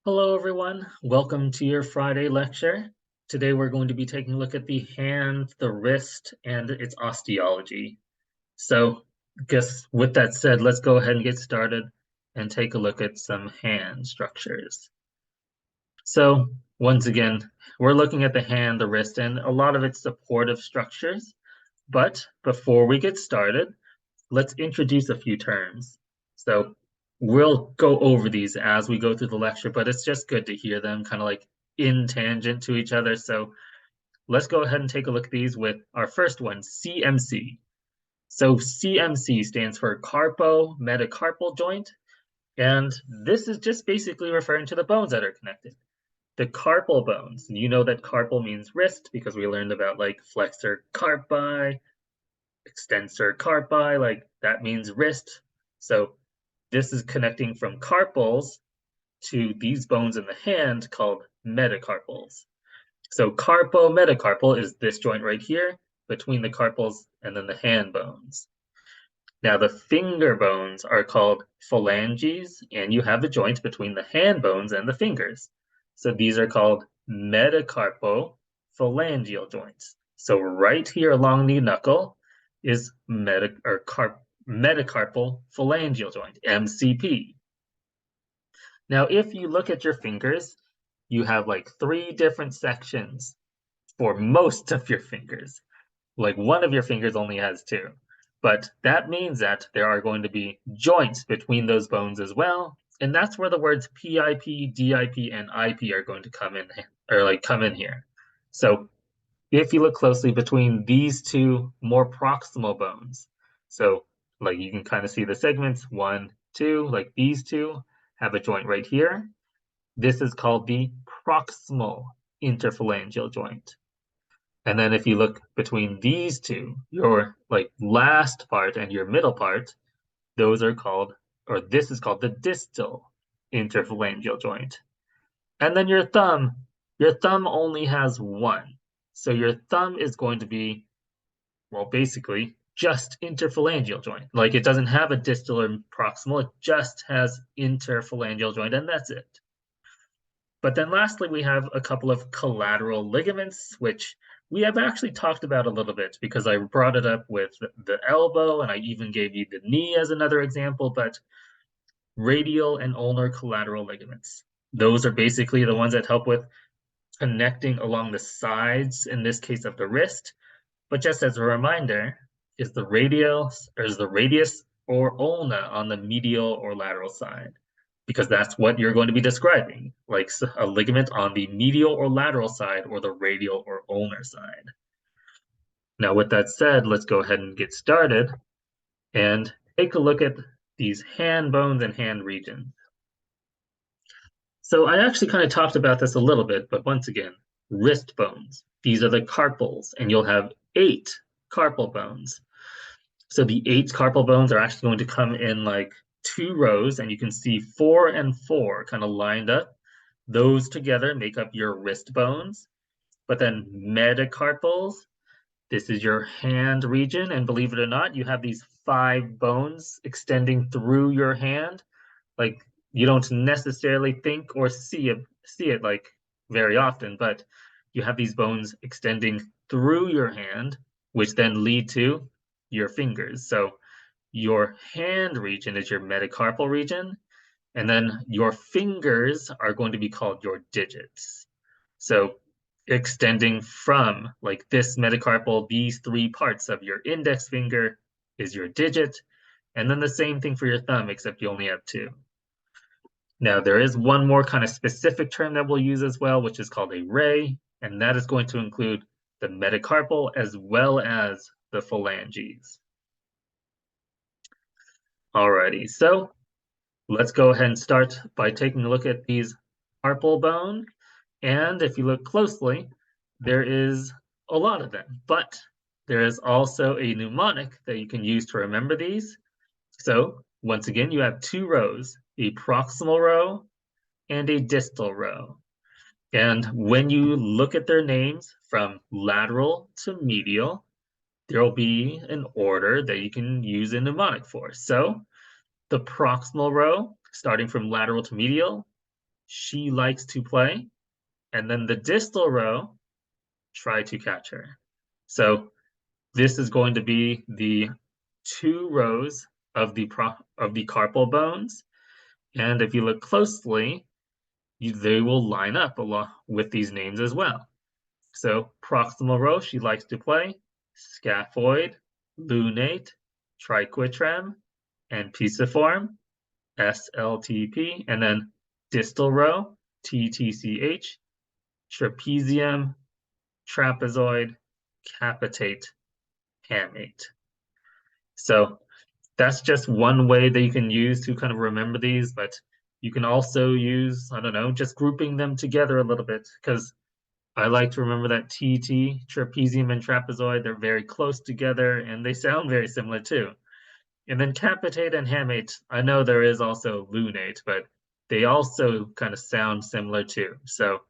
Hello, everyone. Welcome to your Friday lecture. Today, we're going to be taking a look at the hand, the wrist, and its osteology. So, guess with that said, let's go ahead and get started and take a look at some hand structures. So, once again, we're looking at the hand, the wrist, and a lot of its supportive structures. But before we get started, let's introduce a few terms. So we'll go over these as we go through the lecture, but it's just good to hear them kind of like in tangent to each other. So let's go ahead and take a look at these with our first one, CMC. So CMC stands for carpo-metacarpal joint, and this is just basically referring to the bones that are connected. The carpal bones, you know that carpal means wrist because we learned about like flexor carpi, extensor carpi, like that means wrist. So this is connecting from carpals to these bones in the hand called metacarpals. So carpo-metacarpal is this joint right here between the carpals and then the hand bones. Now the finger bones are called phalanges, and you have a joint between the hand bones and the fingers. So these are called metacarpophalangeal joints. So right here along the knuckle is metacarpal phalangeal joint, MCP. Now, if you look at your fingers, you have like three different sections for most of your fingers. Like one of your fingers only has two. But that means that there are going to be joints between those bones as well. And that's where the words PIP, DIP, and IP are going to come in, or like come in here. So if you look closely between these two more proximal bones, so like you can kind of see the segments, one, two, like these two have a joint right here. This is called the proximal interphalangeal joint. And then if you look between these two, your like last part and your middle part, those are called, or this is called the distal interphalangeal joint. And then your thumb only has one. So your thumb is going to be, well, basically just interphalangeal joint. Like it doesn't have a distal or proximal, it just has interphalangeal joint, and that's it. But then lastly, we have a couple of collateral ligaments, which we have actually talked about a little bit because I brought it up with the elbow and I even gave you the knee as another example, but radial and ulnar collateral ligaments. Those are basically the ones that help with connecting along the sides, in this case of the wrist. But just as a reminder, is the radius or ulna on the medial or lateral side? Because that's what you're going to be describing, like a ligament on the medial or lateral side or the radial or ulnar side. Now, with that said, let's go ahead and get started and take a look at these hand bones and hand regions. So I actually kind of talked about this a little bit, but once again, wrist bones. These are the carpals, and you'll have 8 carpal bones. So the 8 carpal bones are actually going to come in like 2 rows, and you can see 4 and 4 kind of lined up. Those together make up your wrist bones. But then metacarpals, this is your hand region, and believe it or not, you have these 5 bones extending through your hand. Like you don't necessarily think or see it like very often, but you have these bones extending through your hand, which then lead to your fingers. So your hand region is your metacarpal region, and then your fingers are going to be called your digits. So extending from like this metacarpal, these 3 parts of your index finger is your digit, and then the same thing for your thumb, except you only have 2. Now, there is one more kind of specific term that we'll use as well, which is called a ray, and that is going to include the metacarpal as well as the phalanges. Alrighty, so let's go ahead and start by taking a look at these carpal bone. And if you look closely, there is a lot of them, but there is also a mnemonic that you can use to remember these. So once again, you have 2 rows, a proximal row and a distal row. And when you look at their names from lateral to medial, there will be an order that you can use a mnemonic for. So the proximal row, starting from lateral to medial, she likes to play. And then the distal row, try to catch her. So this is going to be the 2 rows of the carpal bones. And if you look closely, they will line up along with these names as well. So proximal row, she likes to play, scaphoid, lunate, triquitrem, and pisiform, SLTP, and then distal row, TTCH, trapezium, trapezoid, capitate, hamate. So that's just one way that you can use to kind of remember these, but you can also use, I don't know, just grouping them together a little bit, because I like to remember that TT, trapezium and trapezoid, they're very close together and they sound very similar too. And then capitate and hamate, I know there is also lunate, but they also kind of sound similar too. So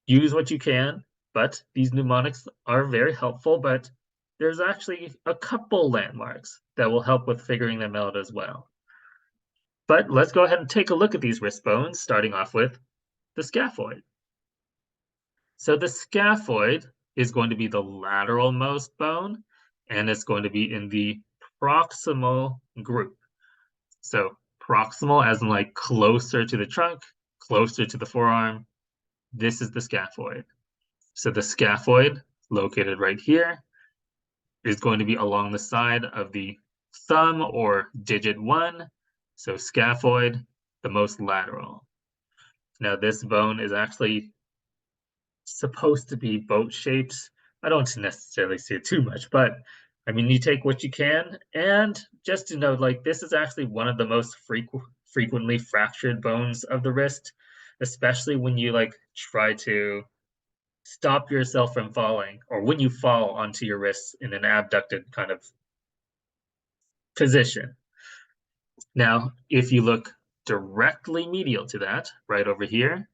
use what you can, but these mnemonics are very helpful, but there's actually a couple landmarks that will help with figuring them out as well. But let's go ahead and take a look at these wrist bones, starting off with the scaphoid. So the scaphoid is going to be the lateralmost bone, and it's going to be in the proximal group. So proximal as in like closer to the trunk, closer to the forearm. This is the scaphoid. So the scaphoid, located right here, is going to be along the side of the thumb or digit 1. So scaphoid, the most lateral. Now this bone is actually supposed to be boat shaped. I don't necessarily see it too much, but I mean, you take what you can. And just to note, like this is actually one of the most frequently fractured bones of the wrist, especially when you like try to stop yourself from falling, or when you fall onto your wrists in an abducted kind of position. Now, if you look directly medial to that, right over here,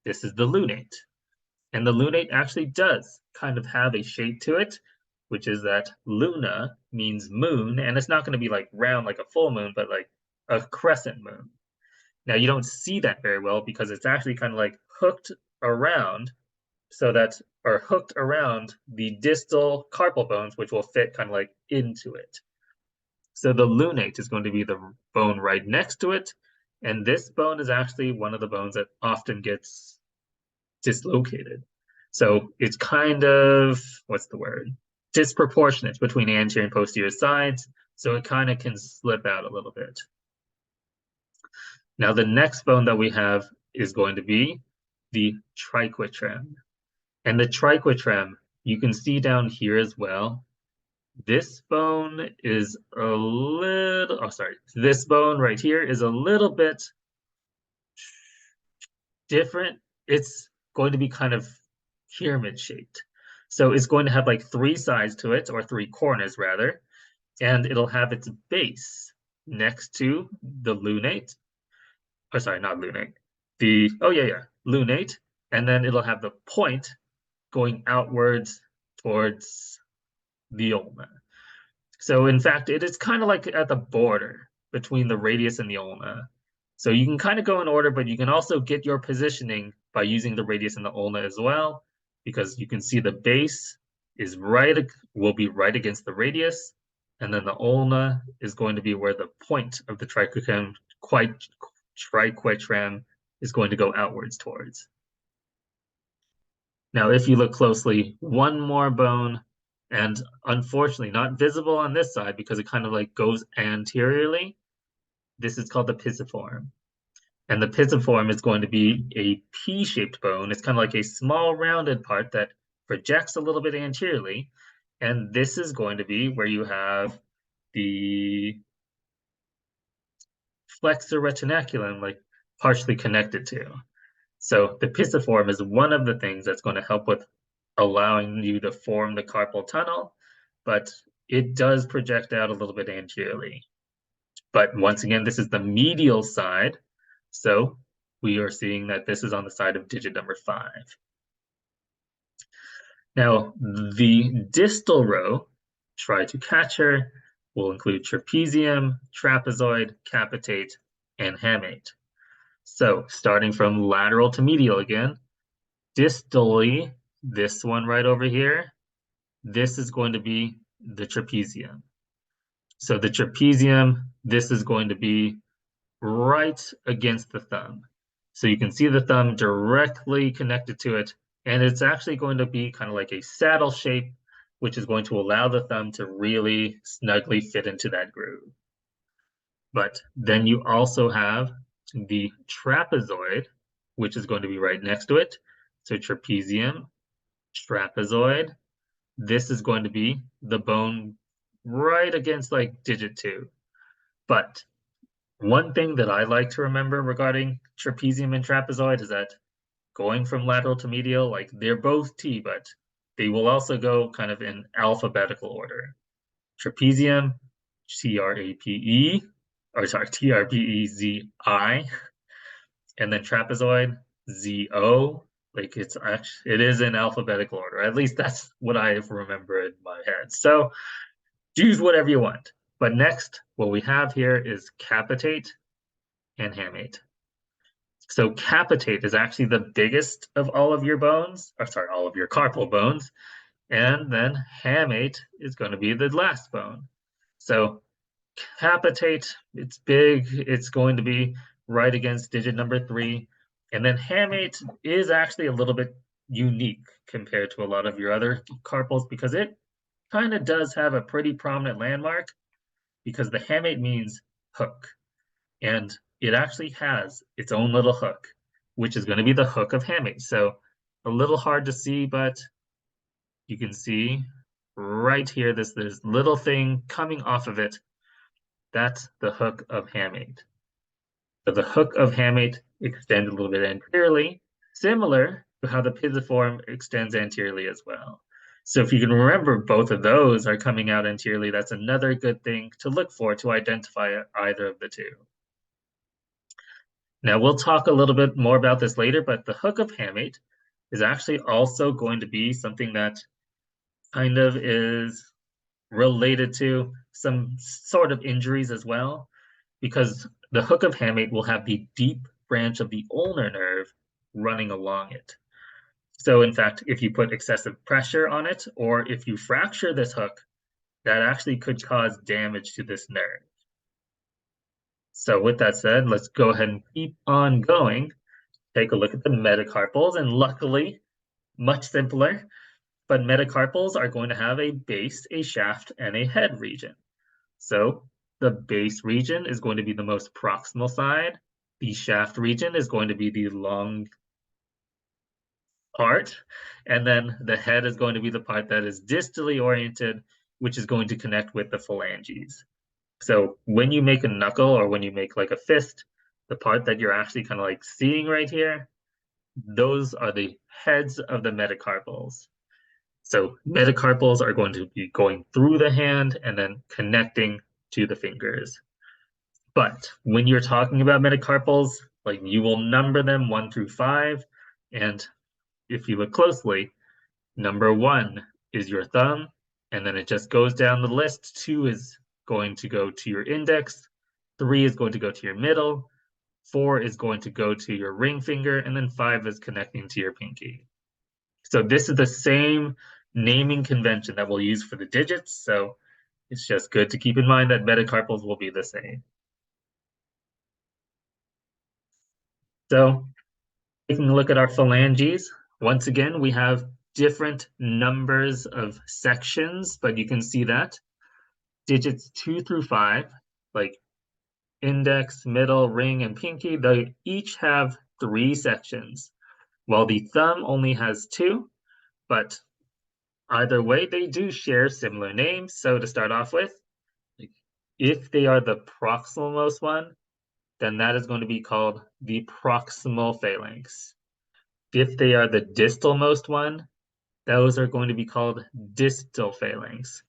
this is the lunate. And the lunate actually does kind of have a shape to it, which is that luna means moon, and it's not going to be like round like a full moon, but like a crescent moon. Now, you don't see that very well because it's actually kind of like hooked around, so that, or hooked around the distal carpal bones, which will fit kind of like into it. So the lunate is going to be the bone right next to it, and this bone is actually one of the bones that often gets dislocated. So it's kind of, what's the word? Disproportionate between anterior and posterior sides, so it kind of can slip out a little bit. Now the next bone that we have is going to be the triquitrem. And the triquitrem, you can see down here as well. This bone is a little, oh, sorry. This bone right here is a little bit different. It's going to be kind of pyramid shaped. So it's going to have like 3 sides to it, or 3 corners rather, and it'll have its base next to the lunate. Oh, sorry, not lunate. Lunate. And then it'll have the point going outwards towards the ulna. So in fact, it is kind of like at the border between the radius and the ulna. So you can kind of go in order, but you can also get your positioning by using the radius and the ulna as well, because you can see the base is will be right against the radius, and then the ulna is going to be where the point of the triquitrem is going to go outwards towards. Now, if you look closely, one more bone, and unfortunately not visible on this side because it kind of like goes anteriorly. This is called the pisiform. And the pisiform is going to be a P-shaped bone. It's kind of like a small rounded part that projects a little bit anteriorly. And this is going to be where you have the flexor retinaculum like partially connected to. So the pisiform is one of the things that's going to help with allowing you to form the carpal tunnel, but it does project out a little bit anteriorly. But once again, this is the medial side. So we are seeing that this is on the side of digit number 5. Now, the distal row, try to catch her, will include trapezium, trapezoid, capitate, and hamate. So starting from lateral to medial again, distally, this one right over here, this is going to be the trapezium. So the trapezium, this is going to be right against the thumb. So you can see the thumb directly connected to it, and it's actually going to be kind of like a saddle shape, which is going to allow the thumb to really snugly fit into that groove. But then you also have the trapezoid, which is going to be right next to it. So trapezium, trapezoid. This is going to be the bone right against like digit 2. But one thing that I like to remember regarding trapezium and trapezoid is that going from lateral to medial, like they're both T, but they will also go kind of in alphabetical order. Trapezium, T-R-A-P-E, or sorry, T-R-P-E-Z-I, and then trapezoid, Z-O. Like it is in alphabetical order. At least that's what I remember in my head. So choose whatever you want. But next, what we have here is capitate and hamate. So capitate is actually the biggest of all of your bones, or sorry, all of your carpal bones. And then hamate is going to be the last bone. So capitate, it's big, it's going to be right against digit number 3. And then hamate is actually a little bit unique compared to a lot of your other carpals because it kind of does have a pretty prominent landmark because the hamate means hook. And it actually has its own little hook, which is going to be the hook of hamate. So a little hard to see, but you can see right here, this little thing coming off of it. That's the hook of hamate. So the hook of hamate extends a little bit anteriorly, similar to how the pisiform extends anteriorly as well. So if you can remember both of those are coming out anteriorly, that's another good thing to look for to identify either of the two. Now we'll talk a little bit more about this later, but the hook of hamate is actually also going to be something that kind of is related to some sort of injuries as well, because the hook of hamate will have the deep branch of the ulnar nerve running along it. So in fact, if you put excessive pressure on it, or if you fracture this hook, that actually could cause damage to this nerve. So with that said, let's go ahead and keep on going. Take a look at the metacarpals, and luckily, much simpler, but metacarpals are going to have a base, a shaft, and a head region. So the base region is going to be the most proximal side. The shaft region is going to be the long part. And then the head is going to be the part that is distally oriented, which is going to connect with the phalanges. So when you make a knuckle or when you make like a fist, the part that you're actually kind of like seeing right here, those are the heads of the metacarpals. So metacarpals are going to be going through the hand and then connecting to the fingers. But when you're talking about metacarpals, like you will number them 1 through 5. And if you look closely, number 1 is your thumb, and then it just goes down the list. 2 is going to go to your index, 3 is going to go to your middle, 4 is going to go to your ring finger, and then 5 is connecting to your pinky. So this is the same naming convention that we'll use for the digits. So it's just good to keep in mind that metacarpals will be the same. So taking a look at our phalanges, once again, we have different numbers of sections, but you can see that digits 2 through 5, like index, middle, ring, and pinky, they each have 3 sections, while the thumb only has 2, but either way, they do share similar names. So to start off with, if they are the proximalmost one, then that is going to be called the proximal phalanx. If they are the distalmost one, those are going to be called distal phalanx.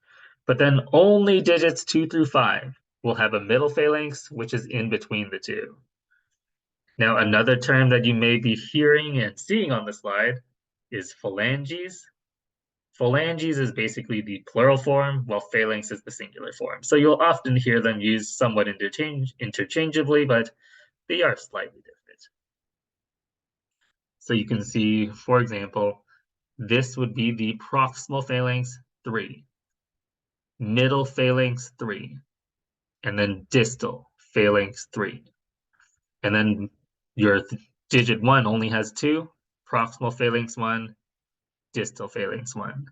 But then only digits 2 through 5 will have a middle phalanx, which is in between the two. Now, another term that you may be hearing and seeing on the slide is phalanges. Phalanges is basically the plural form, while phalanx is the singular form. So you'll often hear them used somewhat interchangeably, but they are slightly different. So you can see, for example, this would be the proximal phalanx 3, middle phalanx 3, and then distal phalanx 3. And then your digit 1 only has 2, proximal phalanx 1, distal phalanx 1.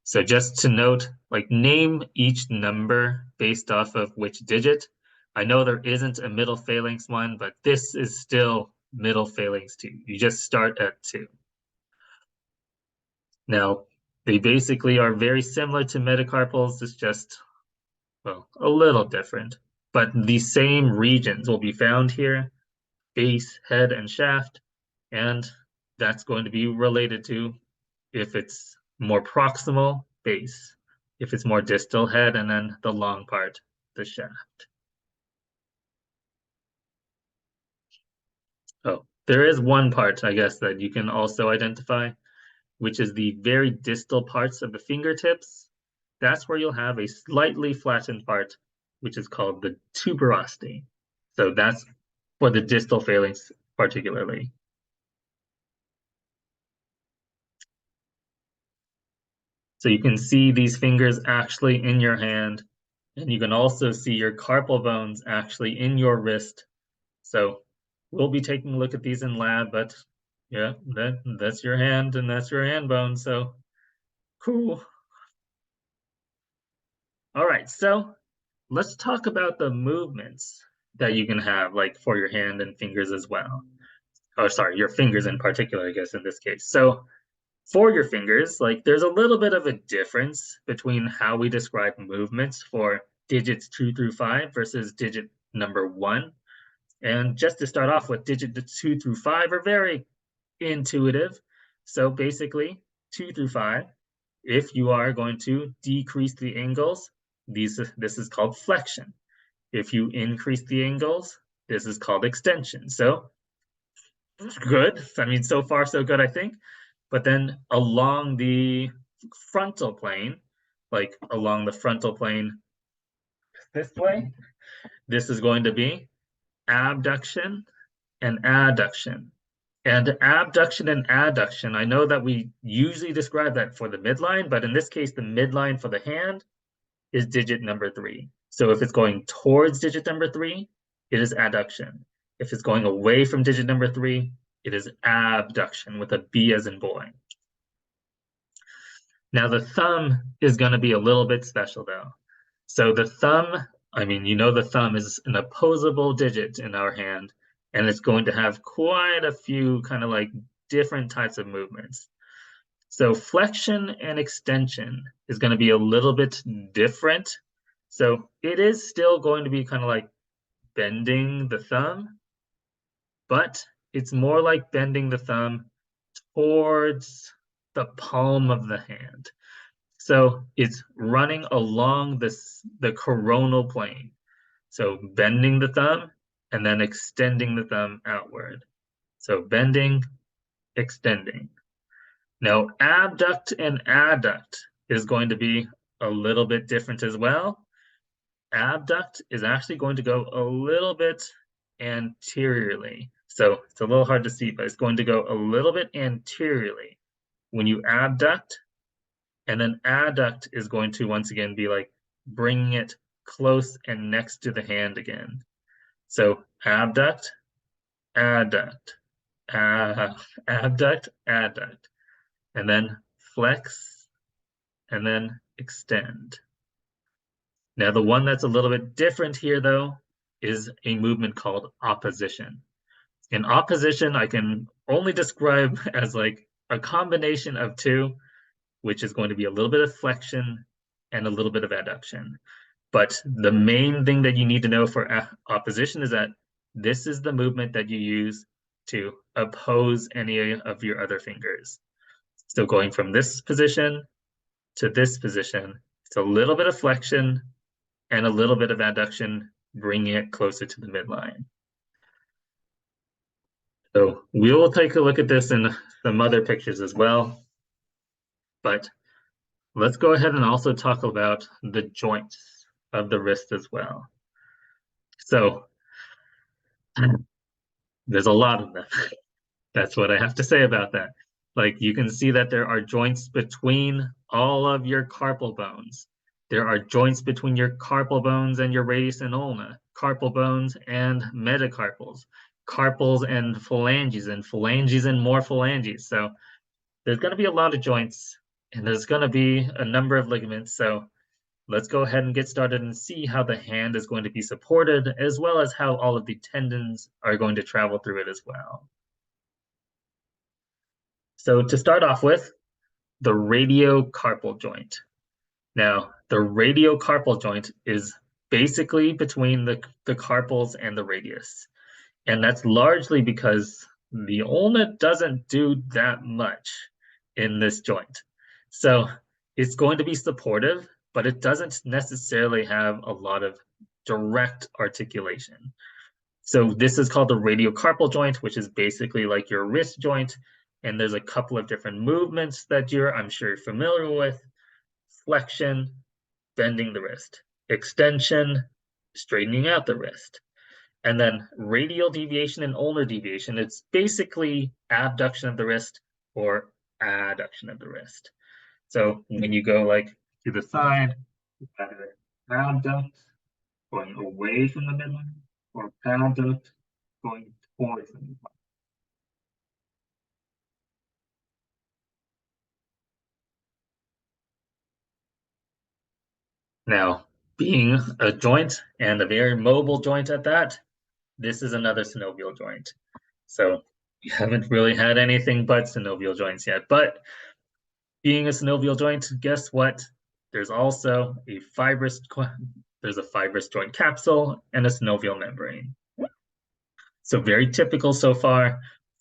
So just to note, like name each number based off of which digit. I know there isn't a middle phalanx 1, but this is still middle phalanx 2. You just start at 2. Now, they basically are very similar to metacarpals. It's just, well, a little different. But the same regions will be found here, base, head, and shaft. And that's going to be related to if it's more proximal, base. If it's more distal, head, and then the long part, the shaft. Oh, there is one part, I guess, that you can also identify, which is the very distal parts of the fingertips. That's where you'll have a slightly flattened part, which is called the tuberosity. So that's for the distal phalanx particularly. So you can see these fingers actually in your hand, and you can also see your carpal bones actually in your wrist. So we'll be taking a look at these in lab, but yeah, that's your hand and that's your hand bone. So cool. All right, so let's talk about the movements that you can have, like for your hand and fingers as well. Oh, sorry, your fingers in particular, I guess, in this case. So for your fingers, like there's a little bit of a difference between how we describe movements for digits 2 through 5 versus digit number 1. And just to start off with, digit 2 through 5 are very intuitive. So basically, 2 through 5, if you are going to decrease the angles, this is called flexion. If you increase the angles, this is called extension. So good. I mean, so far so good, I think. But then along the frontal plane, like along the frontal plane this way, this is going to be abduction and adduction. And abduction and adduction, I know that we usually describe that for the midline, but in this case, the midline for the hand is digit number 3. So if it's going towards digit number 3, it is adduction. If it's going away from digit number 3, it is abduction with a B as in boy. Now the thumb is going to be a little bit special though. So the thumb, I mean, you know the thumb is an opposable digit in our hand, and it's going to have quite a few kind of like different types of movements. So flexion and extension is going to be a little bit different. So it is still going to be kind of like bending the thumb, but it's more like bending the thumb towards the palm of the hand. So it's running along the coronal plane. So bending the thumb and then extending the thumb outward. So bending, extending. Now abduct and adduct is going to be a little bit different as well. Abduct is actually going to go a little bit anteriorly. So it's a little hard to see, but it's going to go a little bit anteriorly. When you abduct, and then adduct is going to once again be like bringing it close and next to the hand again. So abduct, adduct, abduct, adduct, and then flex, and then extend. Now, the one that's a little bit different here, though, is a movement called opposition. In opposition, I can only describe as like a combination of two, which is going to be a little bit of flexion and a little bit of adduction. But the main thing that you need to know for opposition is that this is the movement that you use to oppose any of your other fingers. So going from this position to this position, it's a little bit of flexion and a little bit of adduction, bringing it closer to the midline. So we will take a look at this in some other pictures as well. But let's go ahead and also talk about the joints of the wrist as well. So there's a lot of them. That's what I have to say about that. Like you can see that there are joints between all of your carpal bones. There are joints between your carpal bones and your radius and ulna, carpal bones and metacarpals, carpals and phalanges and more phalanges. So there's going to be a lot of joints and there's going to be a number of ligaments. So let's go ahead and get started and see how the hand is going to be supported, as well as how all of the tendons are going to travel through it as well. So to start off with, the radiocarpal joint. Now, the radiocarpal joint is basically between the carpals and the radius. And that's largely because the ulna doesn't do that much in this joint. So it's going to be supportive, but it doesn't necessarily have a lot of direct articulation. So this is called the radiocarpal joint, which is basically like your wrist joint. And there's a couple of different movements that I'm sure you're familiar with. Flexion, bending the wrist. Extension, straightening out the wrist. And then radial deviation and ulnar deviation, it's basically abduction of the wrist or adduction of the wrist. So when you go like to the side, either abduct, going away from the midline, or abduct, going towards the midline. Now, being a joint and a very mobile joint at that, this is another synovial joint. So we haven't really had anything but synovial joints yet. But being a synovial joint, guess what? There's also a fibrous joint capsule and a synovial membrane. So very typical so far.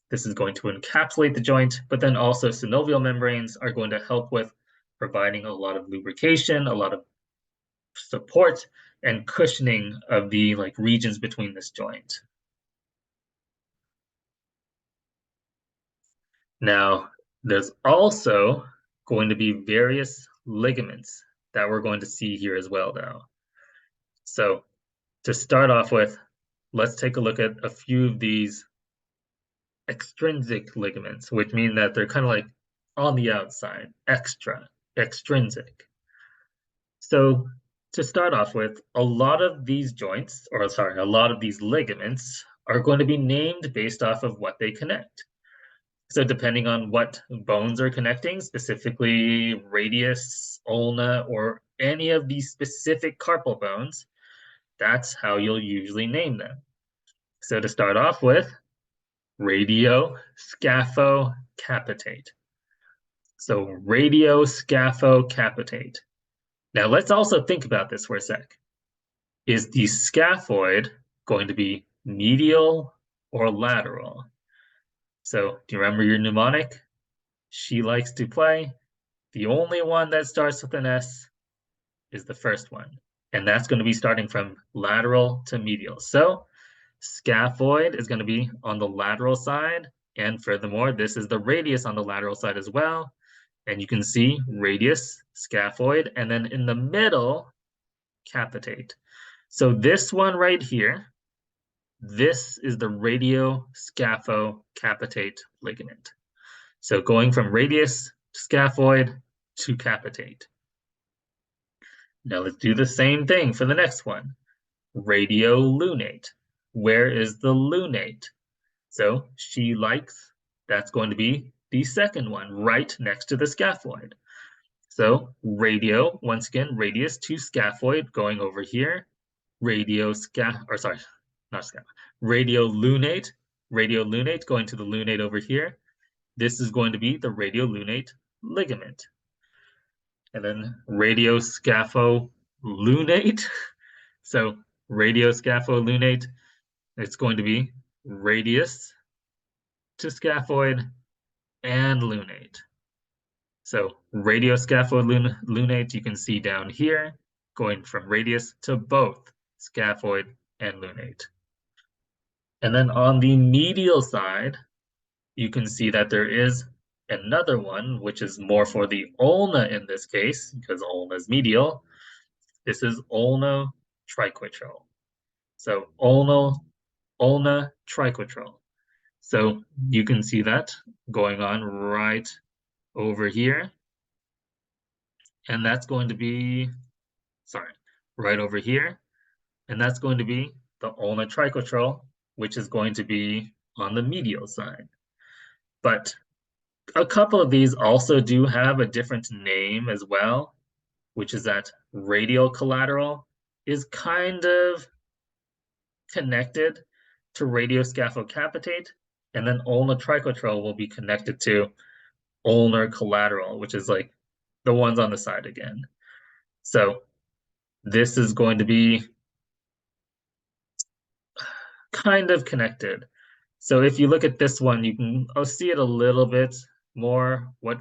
This is going to encapsulate the joint, but then also synovial membranes are going to help with providing a lot of lubrication, a lot of support, and cushioning of the like regions between this joint. Now, there's also going to be various ligaments that we're going to see here as well, though. So to start off with, let's take a look at a few of these extrinsic ligaments, which mean that they're kind of like on the outside, extrinsic. So to start off with, a lot of these joints, or sorry, a lot of these ligaments are going to be named based off of what they connect. So depending on what bones are connecting, specifically radius, ulna, or any of these specific carpal bones, that's how you'll usually name them. So to start off with, radioscaphocapitate. So radioscaphocapitate. Now let's also think about this for a sec. Is the scaphoid going to be medial or lateral? So do you remember your mnemonic? She likes to play. The only one that starts with an S is the first one. And that's going to be starting from lateral to medial. So scaphoid is going to be on the lateral side. And furthermore, this is the radius on the lateral side as well. And you can see radius, scaphoid, and then in the middle, capitate. So this one right here, this is the radioscaphocapitate ligament. So going from radius, scaphoid to capitate. Now let's do the same thing for the next one. Radiolunate. Where is the lunate? So she likes, that's going to be the second one right next to the scaphoid. So radio, once again, radius to scaphoid going over here. Radiolunate, radiolunate going to the lunate over here. This is going to be the radiolunate ligament. And then radioscapholunate. So radioscapholunate, it's going to be radius to scaphoid and lunate. So radioscapholunate, you can see down here, going from radius to both scaphoid and lunate. And then on the medial side, you can see that there is another one, which is more for the ulna in this case, because ulna is medial. This is ulna triquetral. So ulna triquetral. So you can see that going on right over here. And that's going to be, sorry, right over here. And that's going to be the ulnar triquetral, which is going to be on the medial side. But a couple of these also do have a different name as well, which is that radial collateral is kind of connected to radioscaphocapitate, and then ulnar triquetral will be connected to ulnar collateral, which is like the ones on the side again. So this is going to be kind of connected. So if you look at this one, you can see it a little bit more what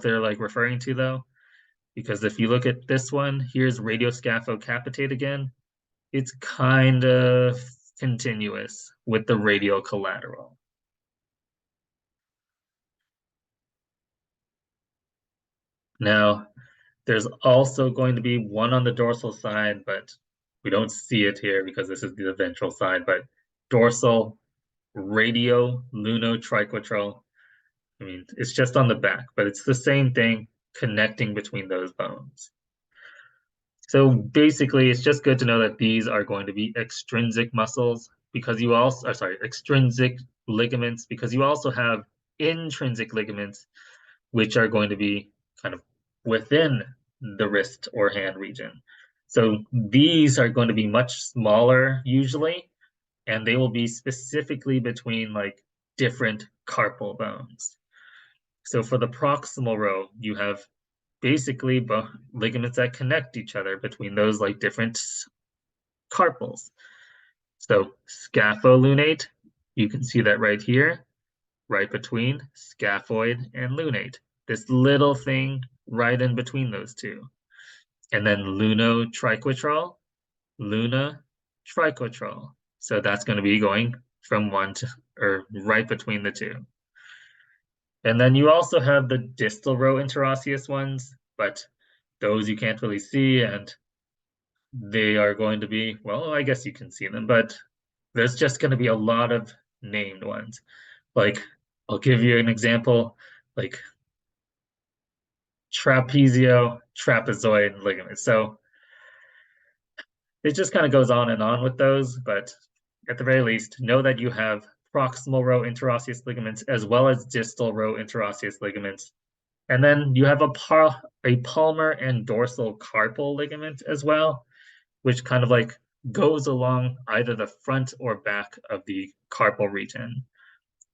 they're like referring to though. Because if you look at this one, here's radioscaphocapitate again. It's kind of continuous with the radial collateral. Now, there's also going to be one on the dorsal side, but we don't see it here because this is the ventral side, but dorsal radiolunotriquetral. I mean, it's just on the back, but it's the same thing connecting between those bones. So basically, it's just good to know that these are going to be extrinsic muscles because you also, sorry, extrinsic ligaments because you also have intrinsic ligaments, which are going to be kind of within the wrist or hand region. So these are going to be much smaller usually, and they will be specifically between like different carpal bones. So for the proximal row, you have basically ligaments that connect each other between those like different carpals. So scapholunate, you can see that right here, right between scaphoid and lunate. This little thing right in between those two. And then lunotriquetral, luna triquetral. So that's going to be going from one to, or right between the two. And then you also have the distal row interosseous ones, but those you can't really see, and they are going to be, well, I guess you can see them, but there's just going to be a lot of named ones. Like, I'll give you an example, like trapezoid ligament. So it just kind of goes on and on with those, but at the very least, know that you have proximal row interosseous ligaments as well as distal row interosseous ligaments. And then you have a palmar and dorsal carpal ligament as well, which kind of like goes along either the front or back of the carpal region.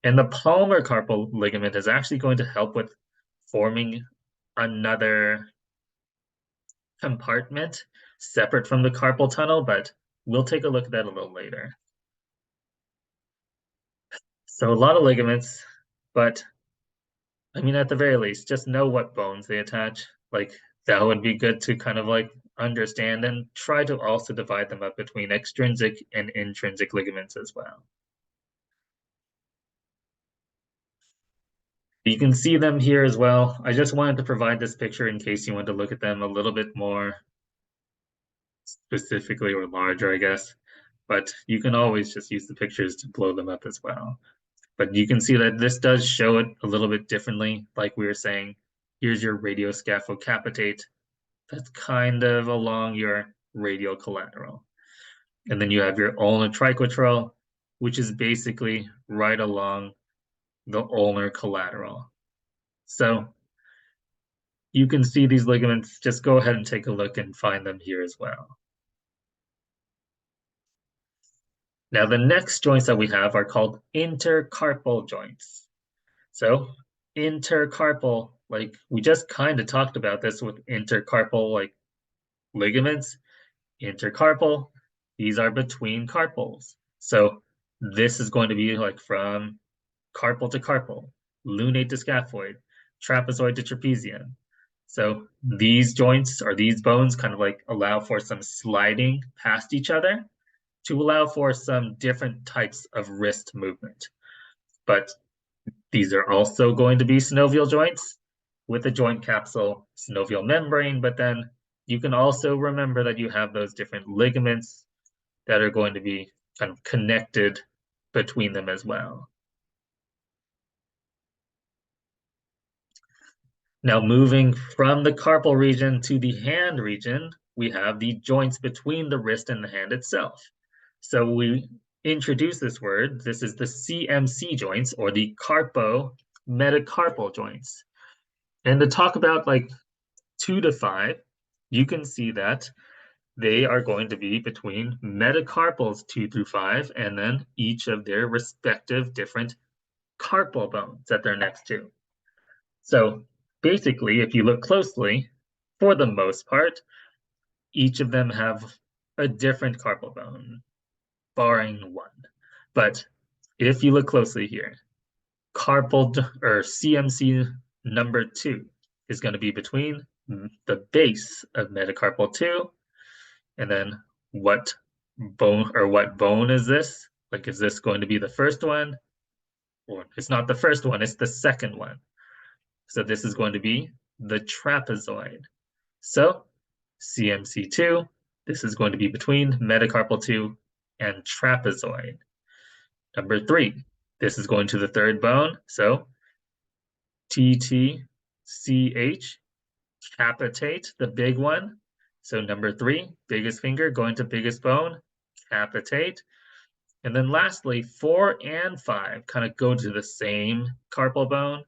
And the palmar carpal ligament is actually going to help with forming another compartment separate from the carpal tunnel, but we'll take a look at that a little later. So a lot of ligaments, but I mean, at the very least, just know what bones they attach. Like that would be good to kind of like understand and try to also divide them up between extrinsic and intrinsic ligaments as well. You can see them here as well. I just wanted to provide this picture in case you want to look at them a little bit more specifically or larger, I guess. But you can always just use the pictures to blow them up as well. But you can see that this does show it a little bit differently. Like we were saying, here's your radioscaphocapitate. That's kind of along your radial collateral. And then you have your ulnar triquetral, which is basically right along the ulnar collateral. So you can see these ligaments. Just go ahead and take a look and find them here as well. Now, the next joints that we have are called intercarpal joints. So intercarpal, like we just kind of talked about this with intercarpal like ligaments. Intercarpal, these are between carpals. So this is going to be like from carpal to carpal, lunate to scaphoid, trapezoid to trapezium. So these joints or these bones kind of like allow for some sliding past each other to allow for some different types of wrist movement. But these are also going to be synovial joints with a joint capsule, synovial membrane, but then you can also remember that you have those different ligaments that are going to be kind of connected between them as well. Now, moving from the carpal region to the hand region, we have the joints between the wrist and the hand itself. So we introduce this word. This is the CMC joints, or the carpo-metacarpal joints. And to talk about like 2 to 5, you can see that they are going to be between metacarpals 2 through 5, and then each of their respective different carpal bones that they're next to. So basically, if you look closely, for the most part, each of them have a different carpal bone, barring one. But if you look closely here, carpal or CMC number 2 is going to be between the base of metacarpal 2, and then what bone is this? Like, is this going to be the first one? Or it's not the first one, it's the second one. So this is going to be the trapezoid. So CMC2, this is going to be between metacarpal 2 and trapezoid. Number 3, this is going to the third bone. So TTCH, capitate, the big one. So number 3, biggest finger going to biggest bone, capitate. And then lastly, 4 and 5 kind of go to the same carpal bone,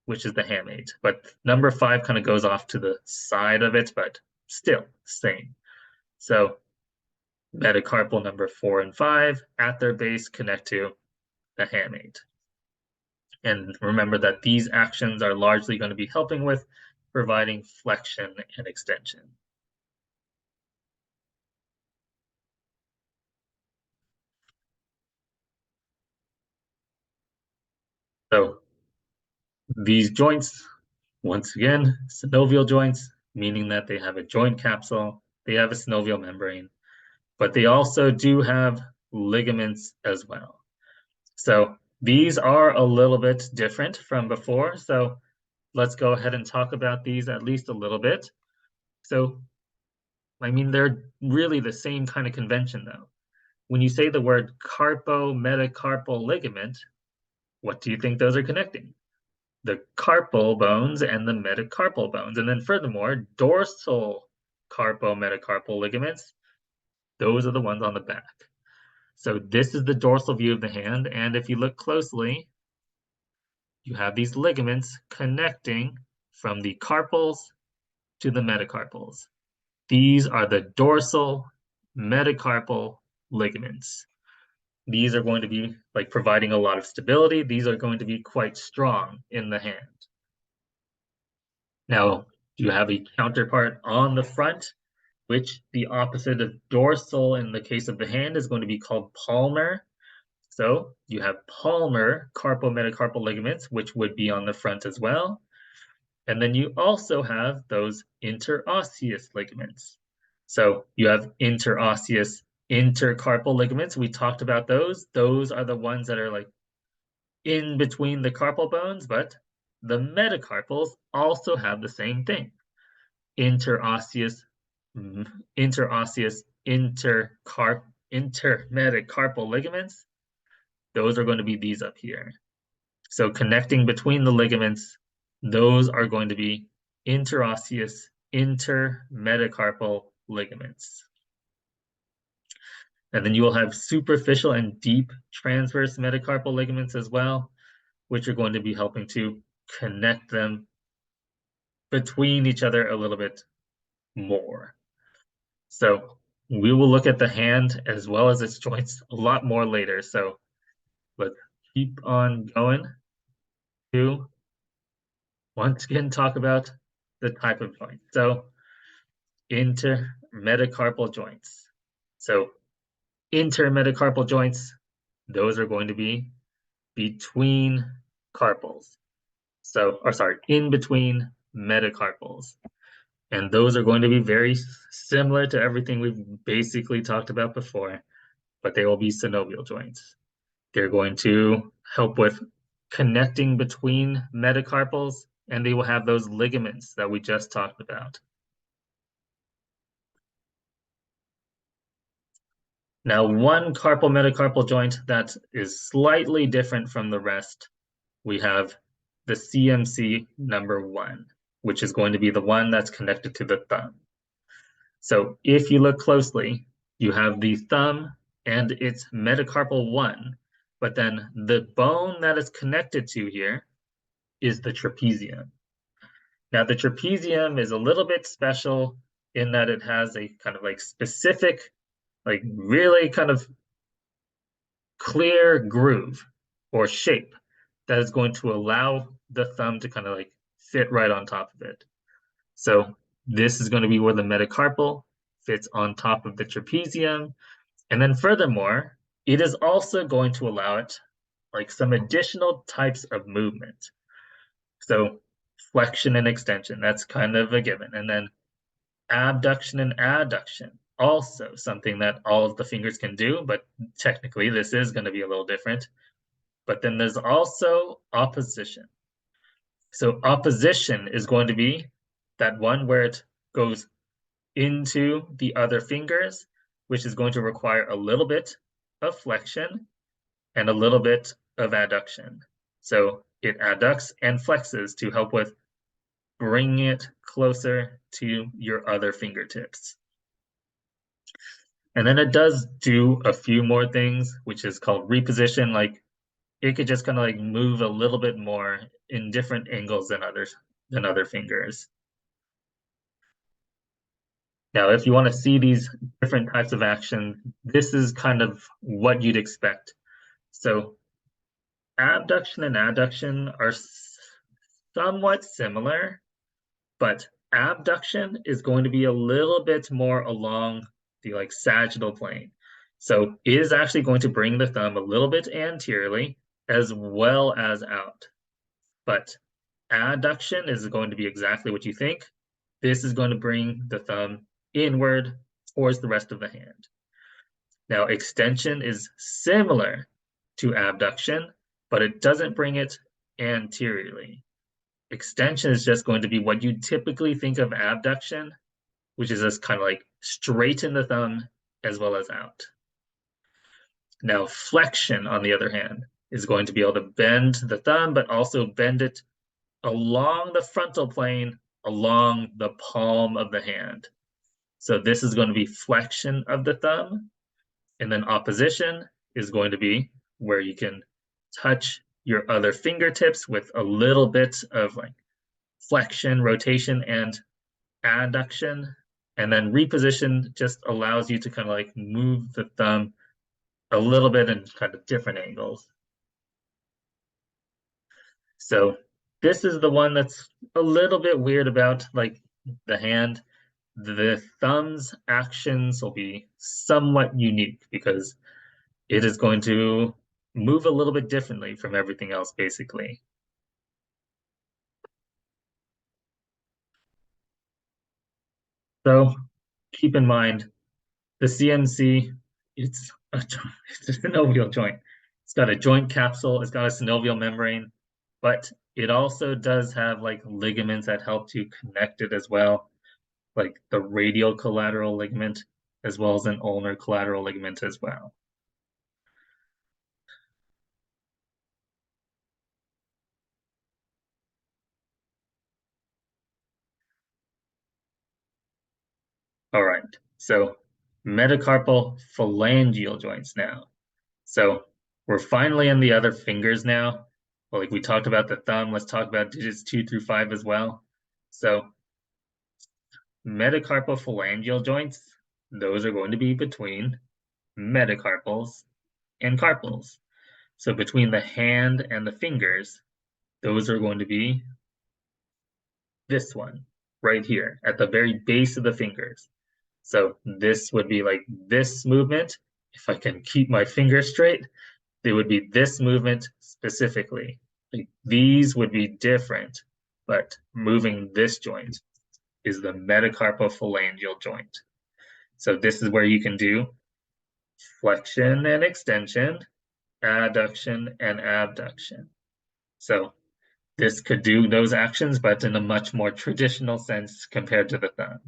which is the hamate. But number 5 kind of goes off to the side of it, but still same. So metacarpal number 4 and 5 at their base connect to the hamate. And remember that these actions are largely going to be helping with providing flexion and extension. So these joints, once again, synovial joints, meaning that they have a joint capsule, they have a synovial membrane, but they also do have ligaments as well. So these are a little bit different from before. So let's go ahead and talk about these at least a little bit. So, I mean, they're really the same kind of convention though. When you say the word carpo-metacarpal ligament, what do you think those are connecting? The carpal bones and the metacarpal bones. And then furthermore, dorsal carpo-metacarpal ligaments, those are the ones on the back. So this is the dorsal view of the hand. And if you look closely, you have these ligaments connecting from the carpals to the metacarpals. These are the dorsal metacarpal ligaments. These are going to be like providing a lot of stability. These are going to be quite strong in the hand. Now, you have a counterpart on the front, which the opposite of dorsal in the case of the hand is going to be called palmar. So you have palmar carpo-metacarpal ligaments, which would be on the front as well. And then you also have those interosseous ligaments. So you have interosseous intercarpal ligaments. We talked about those. Those are the ones that are like in between the carpal bones, but the metacarpals also have the same thing. Interosseous, intermetacarpal ligaments. Those are going to be these up here. So connecting between the ligaments, those are going to be interosseous, intermetacarpal ligaments. And then you will have superficial and deep transverse metacarpal ligaments as well, which are going to be helping to connect them between each other a little bit more. So we will look at the hand as well as its joints a lot more later. So let's keep on going to once again talk about the type of joint. So intermetacarpal joints. So intermetacarpal joints, those are going to be between carpals. So, or sorry, in between metacarpals. And those are going to be very similar to everything we've basically talked about before, but they will be synovial joints. They're going to help with connecting between metacarpals, and they will have those ligaments that we just talked about. Now, one carpal metacarpal joint that is slightly different from the rest, we have the CMC number 1. which is going to be the one that's connected to the thumb. So if you look closely, you have the thumb and its metacarpal 1, but then the bone that is connected to here is the trapezium. Now, the trapezium is a little bit special in that it has a kind of like specific, like really kind of clear groove or shape that is going to allow the thumb to kind of like fit right on top of it. So this is going to be where the metacarpal fits on top of the trapezium. And then furthermore, it is also going to allow it like some additional types of movement. So flexion and extension, that's kind of a given. And then abduction and adduction, also something that all of the fingers can do, but technically this is going to be a little different. But then there's also opposition. So opposition is going to be that one where it goes into the other fingers, which is going to require a little bit of flexion and a little bit of adduction. So it adducts and flexes to help with bringing it closer to your other fingertips. And then it does do a few more things, which is called reposition. Like it could just kind of like move a little bit more in different angles than other fingers. Now, if you want to see these different types of action, this is kind of what you'd expect. So abduction and adduction are somewhat similar, but abduction is going to be a little bit more along the like sagittal plane. So it is actually going to bring the thumb a little bit anteriorly as well as out. But adduction is going to be exactly what you think. This is going to bring the thumb inward towards the rest of the hand. Now, extension is similar to abduction, but it doesn't bring it anteriorly. Extension is just going to be what you typically think of abduction, which is just kind of like straighten the thumb as well as out. Now, flexion, on the other hand, is going to be able to bend the thumb, but also bend it along the frontal plane, along the palm of the hand. So this is going to be flexion of the thumb. And then opposition is going to be where you can touch your other fingertips with a little bit of like flexion, rotation, and adduction. And then reposition just allows you to kind of like move the thumb a little bit in kind of different angles. So this is the one that's a little bit weird about like the hand. The thumb's actions will be somewhat unique because it is going to move a little bit differently from everything else, basically. So keep in mind, the CMC, it's a synovial joint. It's got a joint capsule, it's got a synovial membrane, but it also does have like ligaments that help to connect it as well, like the radial collateral ligament, as well as an ulnar collateral ligament as well. All right, so metacarpal phalangeal joints now. So we're finally in the other fingers now. Well, like we talked about the thumb, let's talk about digits 2 through 5 as well. So metacarpal phalangeal joints, those are going to be between metacarpals and carpals. So between the hand and the fingers, those are going to be this one right here at the very base of the fingers. So this would be like this movement. If I can keep my finger straight, it would be this movement specifically. Like these would be different, but moving this joint is the metacarpophalangeal joint. So this is where you can do flexion and extension, adduction and abduction. So this could do those actions, but in a much more traditional sense compared to the thumb.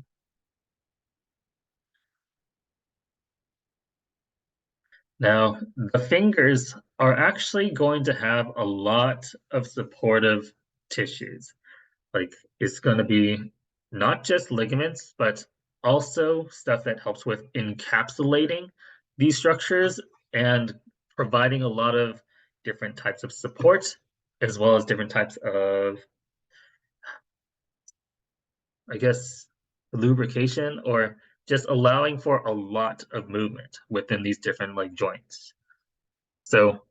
Now, the fingers are actually going to have a lot of supportive tissues. like it's going to be not just ligaments, but also stuff that helps with encapsulating these structures and providing a lot of different types of support, as well as different types of, I guess, lubrication, or just allowing for a lot of movement within these different like joints. So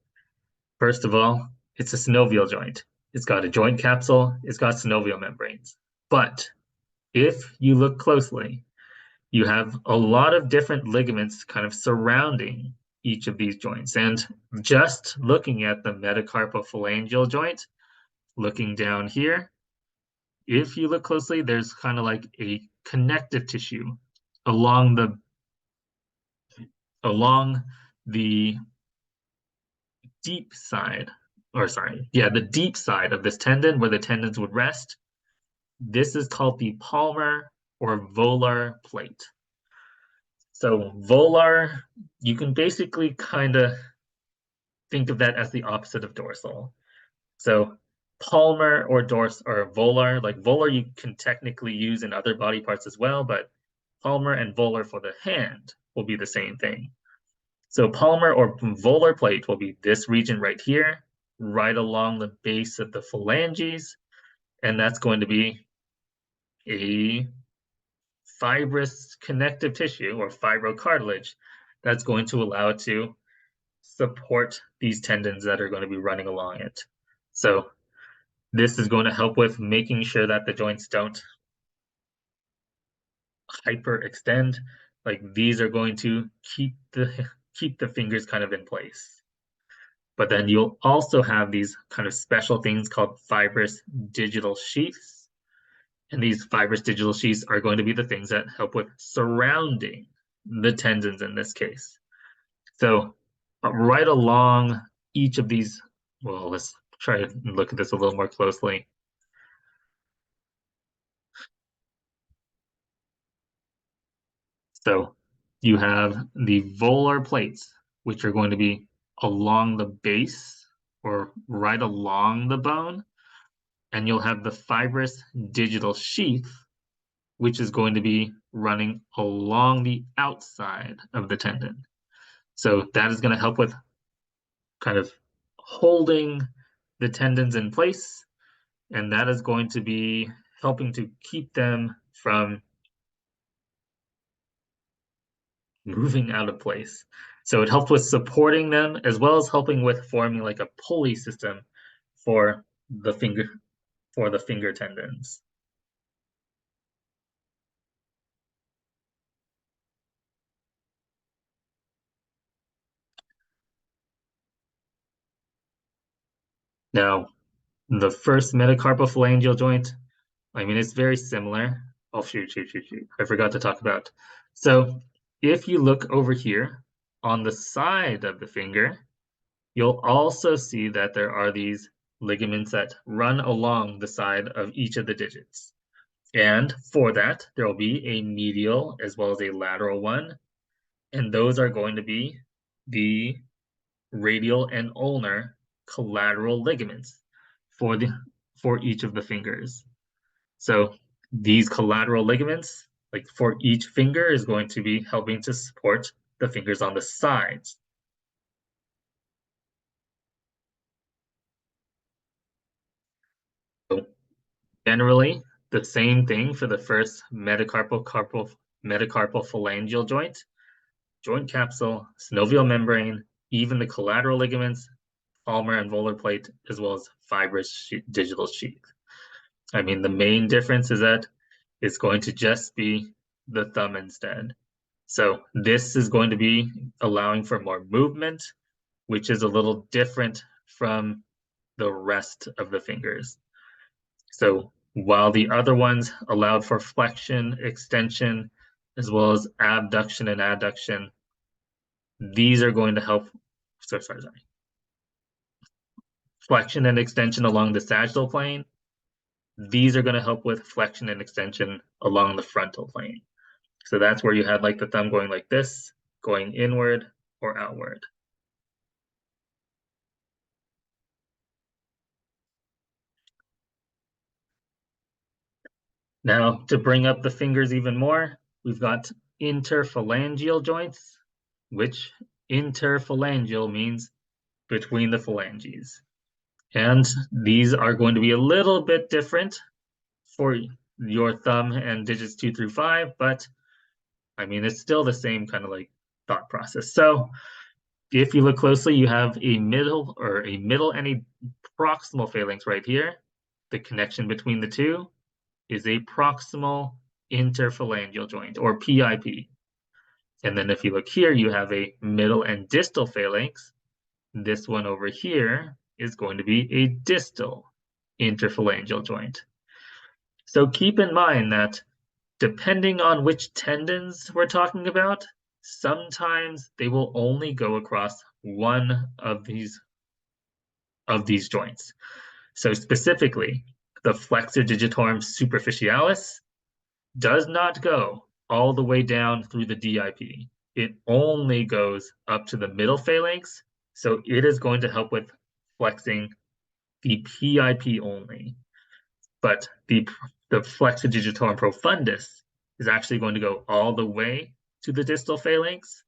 first of all, it's a synovial joint. It's got a joint capsule, it's got synovial membranes. But if you look closely, you have a lot of different ligaments kind of surrounding each of these joints. And just looking at the metacarpophalangeal joint, looking down here, if you look closely, there's kind of like a connective tissue along along the deep side, or sorry, yeah, the deep side of this tendon where the tendons would rest. This is called the palmar or volar plate. So volar, you can basically kind of think of that as the opposite of dorsal. So palmar or volar, like volar you can technically use in other body parts as well, but palmar and volar for the hand will be the same thing. So palmar or volar plate will be this region right here, right along the base of the phalanges, and that's going to be a fibrous connective tissue or fibrocartilage that's going to allow it to support these tendons that are going to be running along it. So this is going to help with making sure that the joints don't hyperextend. Like these are going to keep the fingers kind of in place. But then you'll also have these kind of special things called fibrous digital sheaths. And these fibrous digital sheaths are going to be the things that help with surrounding the tendons in this case. So right along each of these, well, let's try to look at this a little more closely. So you have the volar plates, which are going to be along the base or right along the bone. And you'll have the fibrous digital sheath, which is going to be running along the outside of the tendon. So that is going to help with kind of holding the tendons in place. And that is going to be helping to keep them from moving out of place. So it helps with supporting them as well as helping with forming like a pulley system for the finger tendons. Now, the first metacarpophalangeal joint, I mean, it's very similar. Oh, shoot. I forgot to talk about. So if you look over here on the side of the finger, you'll also see that there are these ligaments that run along the side of each of the digits. And for that, there will be a medial as well as a lateral one. And those are going to be the radial and ulnar collateral ligaments for each of the fingers. So these collateral ligaments, like for each finger, is going to be helping to support the fingers on the sides. So generally, the same thing for the first metacarpophalangeal joint capsule, synovial membrane, even the collateral ligaments, palmar and volar plate, as well as fibrous digital sheath. I mean, the main difference is that it's going to just be the thumb instead. So this is going to be allowing for more movement, which is a little different from the rest of the fingers. So while the other ones allowed for flexion, extension, as well as abduction and adduction, these are going to help. Sorry. Flexion and extension along the sagittal plane. These are going to help with flexion and extension along the frontal plane. So that's where you had like the thumb going like this, going inward or outward. Now, to bring up the fingers even more, we've got interphalangeal joints, which interphalangeal means between the phalanges. And these are going to be a little bit different for your thumb and digits 2 through 5, but I mean, it's still the same kind of like thought process. So if you look closely, you have a middle and a proximal phalanx right here. The connection between the two is a proximal interphalangeal joint, or PIP. And then if you look here, you have a middle and distal phalanx. This one over here is going to be a distal interphalangeal joint. So keep in mind that depending on which tendons we're talking about, sometimes they will only go across one of these joints. So specifically, the flexor digitorum superficialis does not go all the way down through the DIP. It only goes up to the middle phalanx, so it is going to help with flexing the PIP only. But the flexor digitorum profundus is actually going to go all the way to the distal phalanx.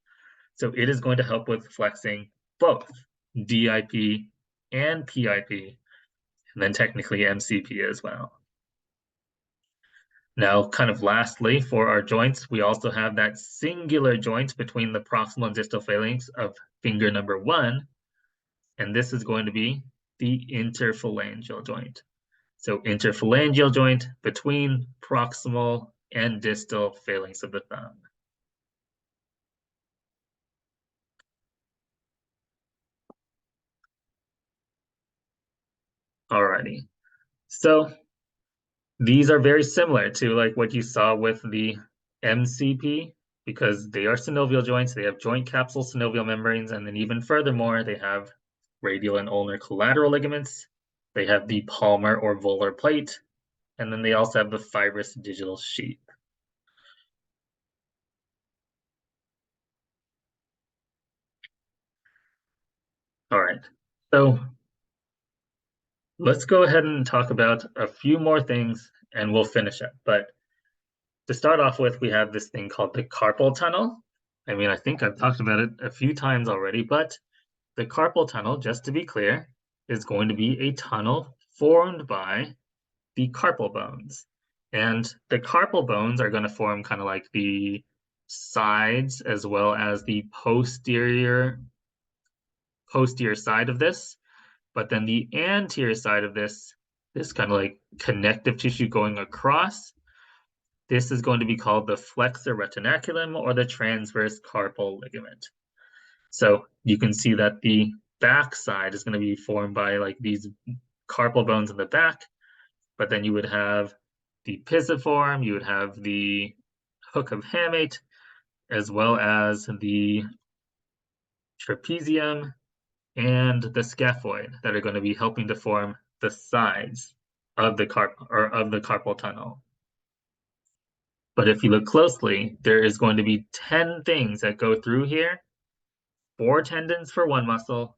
So it is going to help with flexing both DIP and PIP, and then technically MCP as well. Now, kind of lastly, for our joints, we also have that singular joint between the proximal and distal phalanx of finger number 1, and this is going to be the interphalangeal joint. So interphalangeal joint between proximal and distal phalanx of the thumb. Alrighty. So these are very similar to like what you saw with the MCP because they are synovial joints. They have joint capsule synovial membranes, and then even furthermore, they have radial and ulnar collateral ligaments. They have the palmar or volar plate, and then they also have the fibrous digital sheath. All right, so let's go ahead and talk about a few more things and we'll finish it. But to start off with, we have this thing called the carpal tunnel. I mean, I think I've talked about it a few times already, but the carpal tunnel, just to be clear, is going to be a tunnel formed by the carpal bones. And the carpal bones are going to form kind of like the sides as well as the posterior side of this. But then the anterior side of this kind of like connective tissue going across, this is going to be called the flexor retinaculum or the transverse carpal ligament. So you can see that the back side is going to be formed by like these carpal bones in the back, but then you would have the pisiform, you would have the hook of hamate, as well as the trapezium and the scaphoid that are going to be helping to form the sides of the carpal tunnel. But if you look closely, there is going to be 10 things that go through here. 4 tendons for one muscle,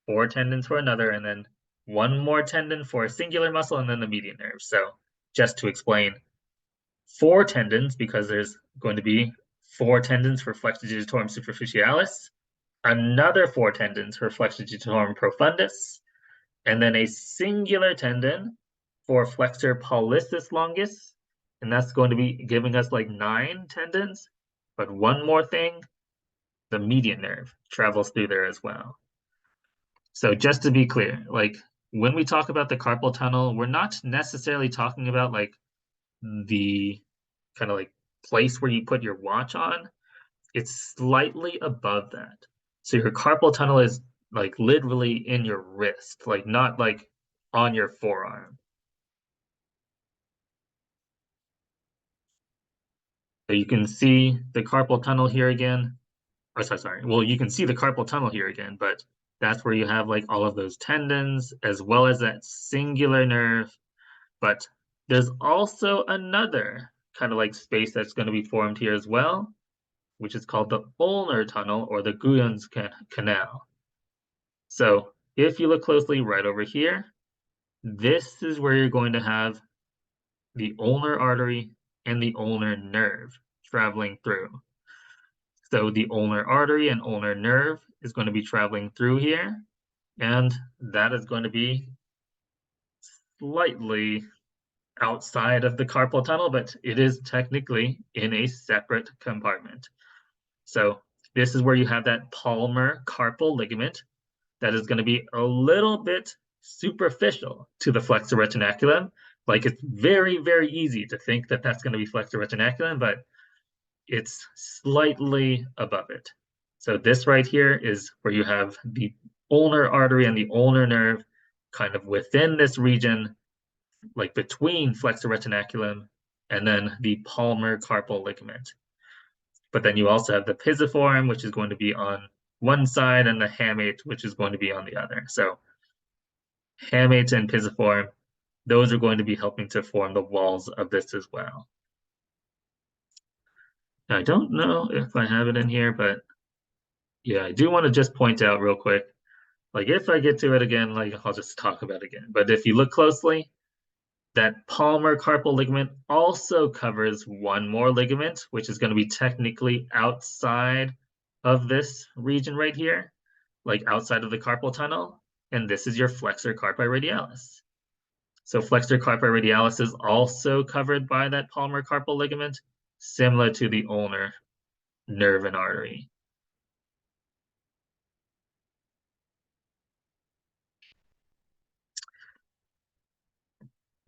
4 tendons for another, and then one more tendon for a singular muscle, and then the median nerve. So just to explain, 4 tendons because there's going to be 4 tendons for flexor digitorum superficialis, another 4 tendons for flexor digitorum profundus, and then a singular tendon for flexor pollicis longus, and that's going to be giving us like 9 tendons. But one more thing, the median nerve travels through there as well. So just to be clear, like when we talk about the carpal tunnel, we're not necessarily talking about like the kind of like place where you put your watch on. It's slightly above that. So your carpal tunnel is like literally in your wrist, like not like on your forearm. So you can see the carpal tunnel here again. Or sorry. Well, you can see the carpal tunnel here again, but that's where you have like all of those tendons as well as that singular nerve. But there's also another kind of like space that's going to be formed here as well, which is called the ulnar tunnel or the Guyon's canal. So if you look closely right over here, this is where you're going to have the ulnar artery, and the ulnar nerve traveling through. So the ulnar artery and ulnar nerve is going to be traveling through here, and that is going to be slightly outside of the carpal tunnel, but it is technically in a separate compartment. So this is where you have that palmar carpal ligament that is going to be a little bit superficial to the flexor retinaculum. Like it's very, very easy to think that that's going to be flexor retinaculum, but it's slightly above it. So this right here is where you have the ulnar artery and the ulnar nerve kind of within this region, like between flexor retinaculum and then the palmar carpal ligament. But then you also have the pisiform, which is going to be on one side, and the hamate, which is going to be on the other. So hamate and pisiform, those are going to be helping to form the walls of this as well. Now, I don't know if I have it in here, but yeah, I do want to just point out real quick, like if I get to it again, like I'll just talk about it again. But if you look closely, that palmar carpal ligament also covers one more ligament, which is going to be technically outside of this region right here, like outside of the carpal tunnel. And this is your flexor carpi radialis. So flexor carpi radialis is also covered by that palmar carpal ligament, similar to the ulnar nerve and artery.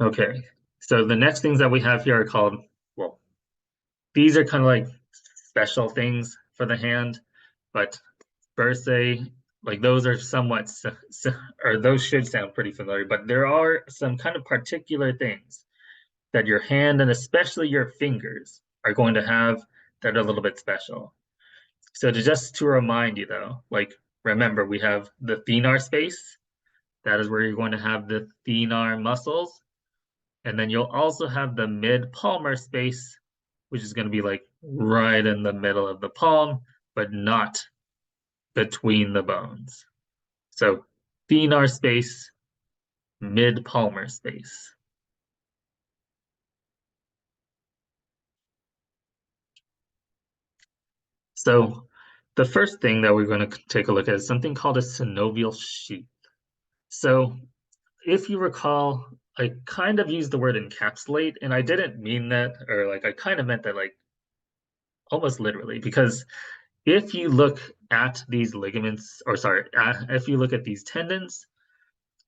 Okay, so the next things that we have here are called, well, these are kind of like special things for the hand, but bursae, like those are somewhat, or those should sound pretty familiar, but there are some kind of particular things that your hand and especially your fingers are going to have that are a little bit special. So to remind you though, like remember we have the thenar space, that is where you're going to have the thenar muscles. And then you'll also have the mid palmar space, which is going to be like right in the middle of the palm, but not between the bones. So thenar space, mid palmar space. So the first thing that we're going to take a look at is something called a synovial sheath. So if you recall, I kind of used the word encapsulate, and I didn't mean that, or like I kind of meant that like almost literally, because if you look at these ligaments, or sorry, if you look at these tendons,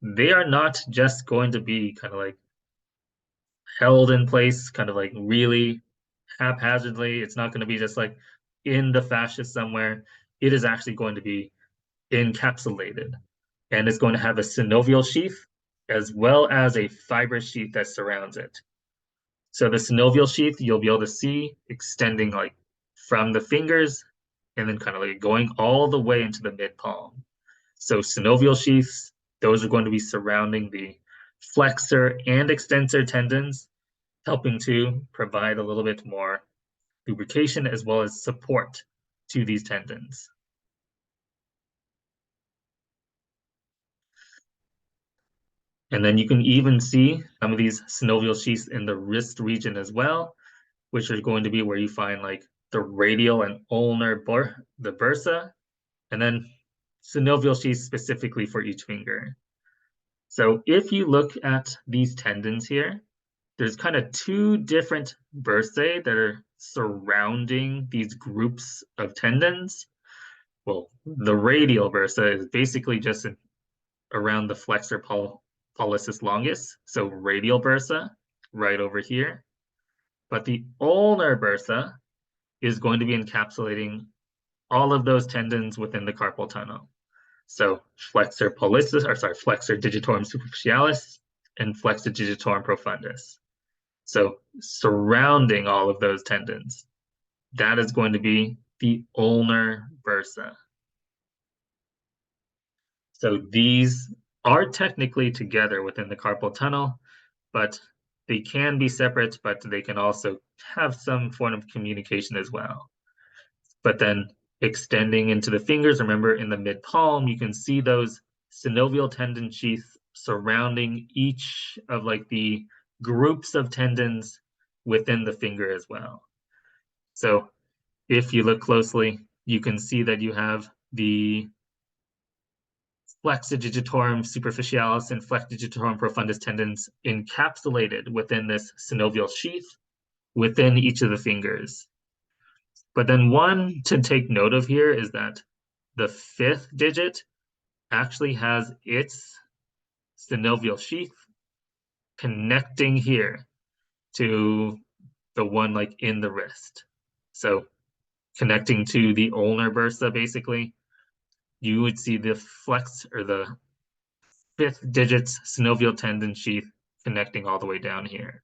they are not just going to be kind of like held in place, kind of like really haphazardly. It's not going to be just like in the fascia somewhere. It is actually going to be encapsulated, and it's going to have a synovial sheath as well as a fibrous sheath that surrounds it. So the synovial sheath you'll be able to see extending like from the fingers and then kind of like going all the way into the mid palm. So synovial sheaths, those are going to be surrounding the flexor and extensor tendons, helping to provide a little bit more lubrication as well as support to these tendons. And then you can even see some of these synovial sheaths in the wrist region as well, which are going to be where you find like the radial and ulnar the bursa, and then synovial sheaths specifically for each finger. So if you look at these tendons here, there's kind of two different bursae that are surrounding these groups of tendons. Well, the radial bursa is basically just around the flexor pollicis longus, so radial bursa right over here. But the ulnar bursa is going to be encapsulating all of those tendons within the carpal tunnel. So flexor pollicis, or sorry, flexor digitorum superficialis and flexor digitorum profundus. So surrounding all of those tendons, that is going to be the ulnar bursa. So these are technically together within the carpal tunnel, but they can be separate, but they can also have some form of communication as well. But then extending into the fingers, remember in the mid palm, you can see those synovial tendon sheaths surrounding each of like the groups of tendons within the finger as well. So if you look closely, you can see that you have the flexor digitorum superficialis and flexor digitorum profundus tendons encapsulated within this synovial sheath within each of the fingers. But then one to take note of here is that the fifth digit actually has its synovial sheath connecting here to the one like in the wrist. So connecting to the ulnar bursa, basically, you would see the flex or the fifth digit's synovial tendon sheath connecting all the way down here.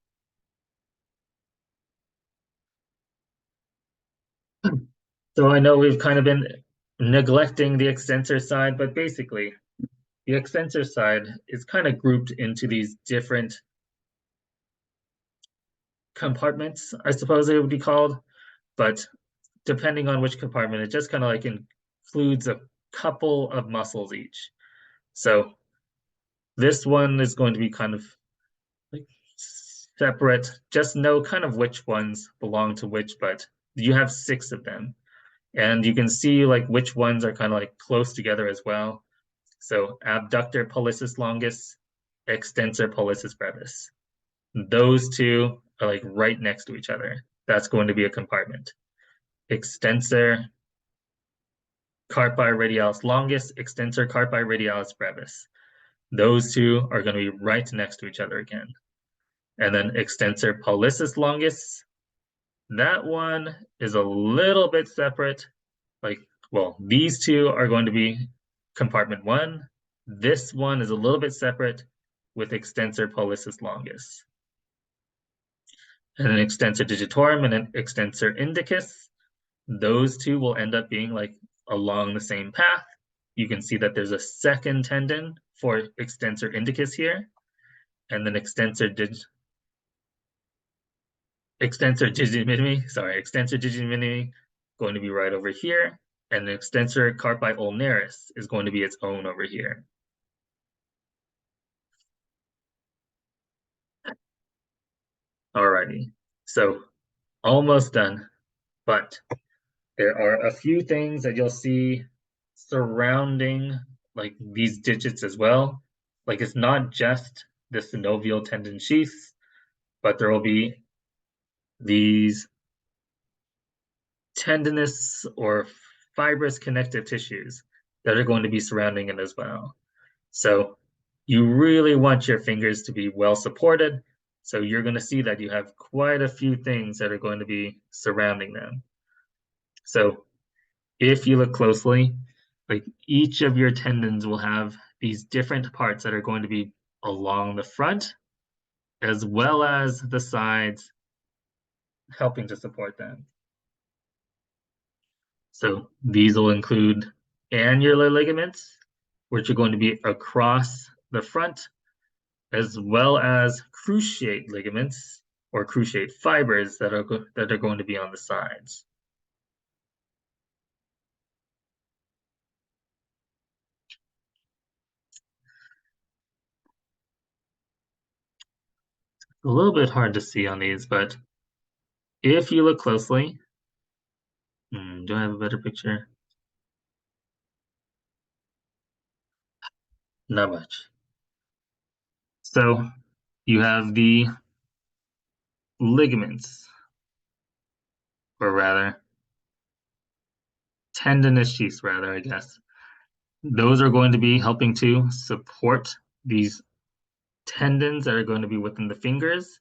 So I know we've kind of been neglecting the extensor side, but basically the extensor side is kind of grouped into these different compartments, I suppose it would be called. But depending on which compartment, it just kind of like includes a couple of muscles each. So this one is going to be kind of like separate. Just know kind of which ones belong to which, but you have 6 of them. And you can see like which ones are kind of like close together as well. So abductor pollicis longus, extensor pollicis brevis. Those two are like right next to each other. That's going to be a compartment. Extensor carpi radialis longus, extensor carpi radialis brevis. Those two are going to be right next to each other again. And then extensor pollicis longus, that one is a little bit separate. Like, well, these two are going to be compartment 1. This one is a little bit separate with extensor pollicis longus. And an extensor digitorum and an extensor indicus. Those two will end up being like along the same path. You can see that there's a second tendon for extensor indicus here, and then extensor digitorum going to be right over here, and the extensor carpi ulnaris is going to be its own over here. Alrighty, so almost done, but there are a few things that you'll see surrounding like these digits as well. Like it's not just the synovial tendon sheaths, but there will be these tendinous or fibrous connective tissues that are going to be surrounding it as well. So you really want your fingers to be well supported. So you're going to see that you have quite a few things that are going to be surrounding them. So if you look closely, like each of your tendons will have these different parts that are going to be along the front as well as the sides, helping to support them. So these will include annular ligaments, which are going to be across the front, as well as cruciate ligaments or cruciate fibers that are going to be on the sides. A little bit hard to see on these, but if you look closely, do I have a better picture? Not much. So you have the ligaments, or rather, tendinous sheaths, rather, I guess. Those are going to be helping to support these tendons that are going to be within the fingers.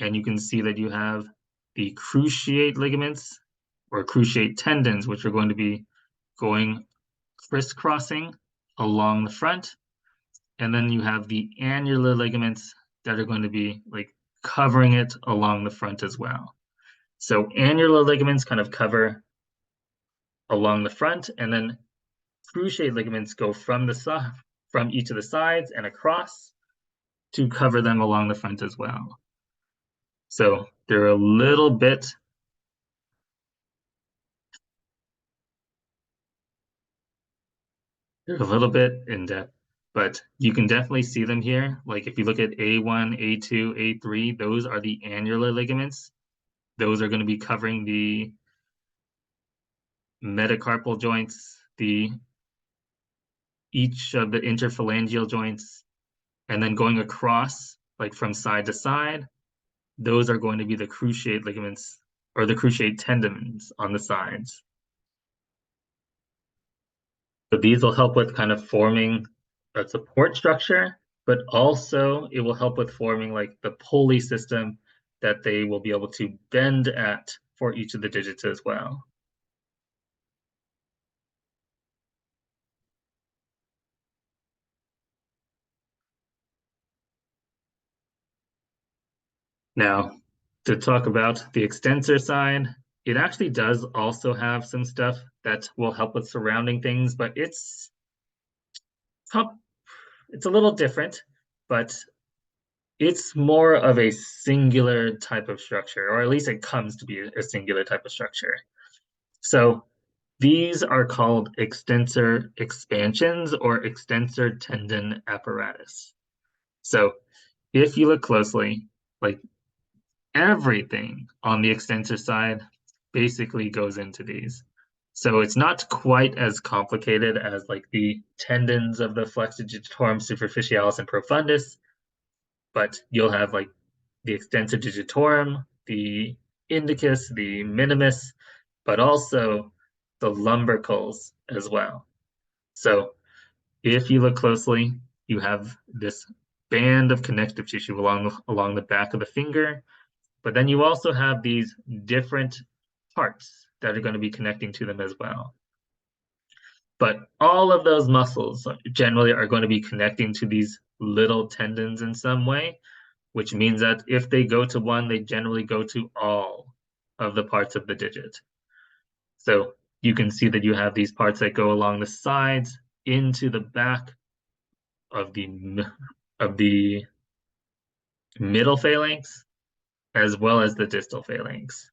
And you can see that you have the cruciate ligaments or cruciate tendons, which are going to be going crisscrossing along the front. And then you have the annular ligaments that are going to be like covering it along the front as well. So annular ligaments kind of cover along the front, and then cruciate ligaments go from each of the sides and across to cover them along the front as well. So they're a little bit in depth, but you can definitely see them here. Like if you look at A1, A2, A3, those are the annular ligaments. Those are going to be covering the metacarpal joints, the each of the interphalangeal joints, and then going across, like from side to side, those are going to be the cruciate ligaments or the cruciate tendons on the sides. So these will help with kind of forming a support structure, but also it will help with forming like the pulley system that they will be able to bend at for each of the digits as well. Now, to talk about the extensor side, it actually does also have some stuff that will help with surrounding things, but it's a little different, but it's more of a singular type of structure, or at least it comes to be a singular type of structure. So these are called extensor expansions or extensor tendon apparatus. So if you look closely, like everything on the extensor side basically goes into these. So it's not quite as complicated as like the tendons of the flexor digitorum superficialis and profundus, but you'll have like the extensor digitorum, the indicus, the minimus, but also the lumbricals as well. So if you look closely, you have this band of connective tissue along the back of the finger, but then you also have these different parts that are going to be connecting to them as well. But all of those muscles generally are going to be connecting to these little tendons in some way, which means that if they go to one, they generally go to all of the parts of the digit. So you can see that you have these parts that go along the sides into the back of the middle phalanx as well as the distal phalanx.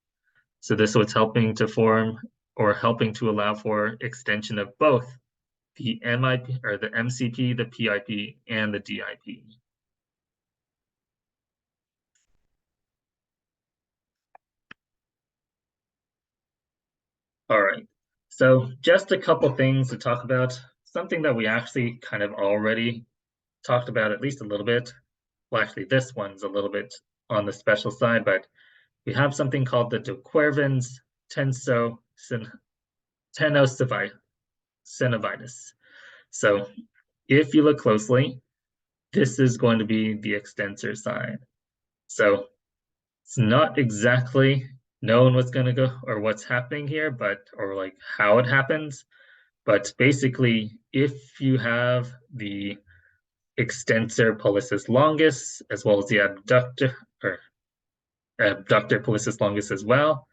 So this was helping to form or helping to allow for extension of both the MIP or the MCP, the PIP, and the DIP. All right. So just a couple things to talk about. Something that we actually kind of already talked about at least a little bit. Well, actually, this one's a little bit on the special side, but we have something called the De Quervain's tenosynovitis. So if you look closely, this is going to be the extensor side. So it's not exactly known what's going to go or what's happening here, but or like how it happens. But basically, if you have the extensor pollicis longus as well as the abductor pollicis longus as well,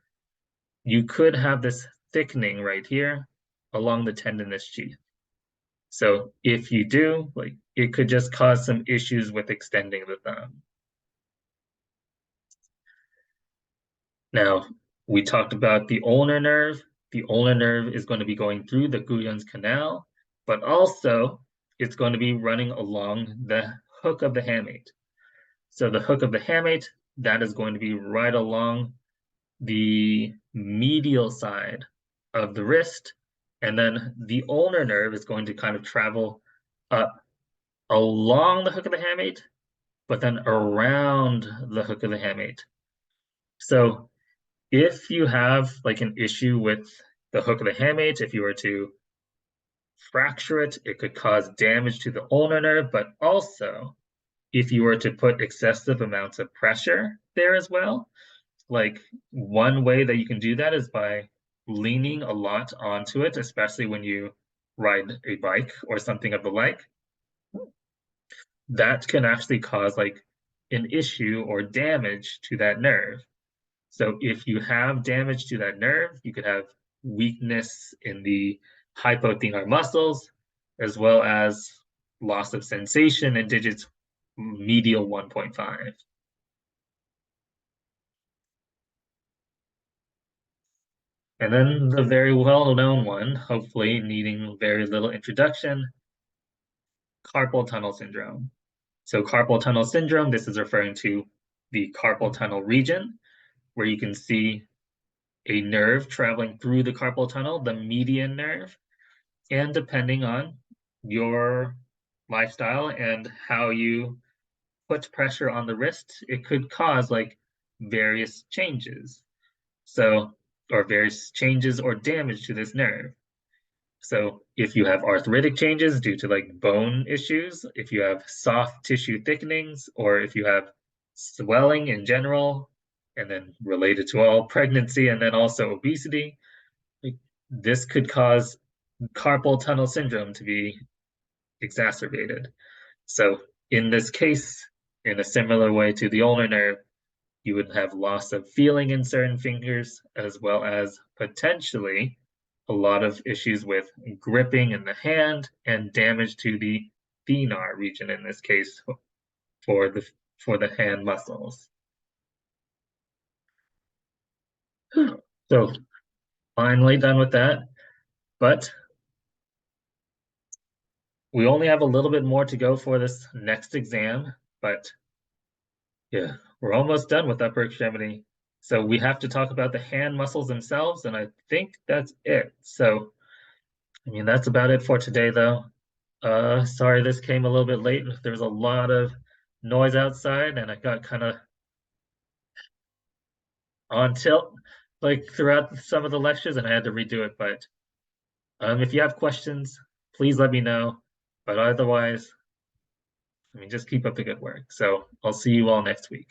you could have this thickening right here along the tendinous sheath. So if you do, like it could just cause some issues with extending the thumb. Now, we talked about the ulnar nerve. The ulnar nerve is going to be going through the Guyon's canal, but also it's going to be running along the hook of the hamate. So the hook of the hamate, that is going to be right along the medial side of the wrist, and then the ulnar nerve is going to kind of travel up along the hook of the hamate, but then around the hook of the hamate. So if you have like an issue with the hook of the hamate, if you were to fracture it, it could cause damage to the ulnar nerve, but also if you were to put excessive amounts of pressure there as well, like one way that you can do that is by leaning a lot onto it, especially when you ride a bike or something of the like. That can actually cause like an issue or damage to that nerve. So if you have damage to that nerve, you could have weakness in the hypothenar muscles, as well as loss of sensation in digits medial 1.5. And then the very well-known one, hopefully needing very little introduction, carpal tunnel syndrome. So carpal tunnel syndrome, this is referring to the carpal tunnel region, where you can see a nerve traveling through the carpal tunnel, the median nerve, and depending on your lifestyle and how you put pressure on the wrist, it could cause like various changes. So, or various changes or damage to this nerve. So, if you have arthritic changes due to like bone issues, if you have soft tissue thickenings, or if you have swelling in general, and then related to all pregnancy and then also obesity, like, this could cause carpal tunnel syndrome to be exacerbated. So, in this case, in a similar way to the ulnar nerve, you would have loss of feeling in certain fingers, as well as potentially a lot of issues with gripping in the hand and damage to the thenar region in this case for the hand muscles. So finally done with that, but we only have a little bit more to go for this next exam, but yeah, we're almost done with upper extremity. So we have to talk about the hand muscles themselves, and I think that's it. So, I mean, that's about it for today, though. Sorry this came a little bit late. There was a lot of noise outside, and I got kind of on tilt like throughout some of the lectures, and I had to redo it. But if you have questions, please let me know. But otherwise, I mean, just keep up the good work. So I'll see you all next week.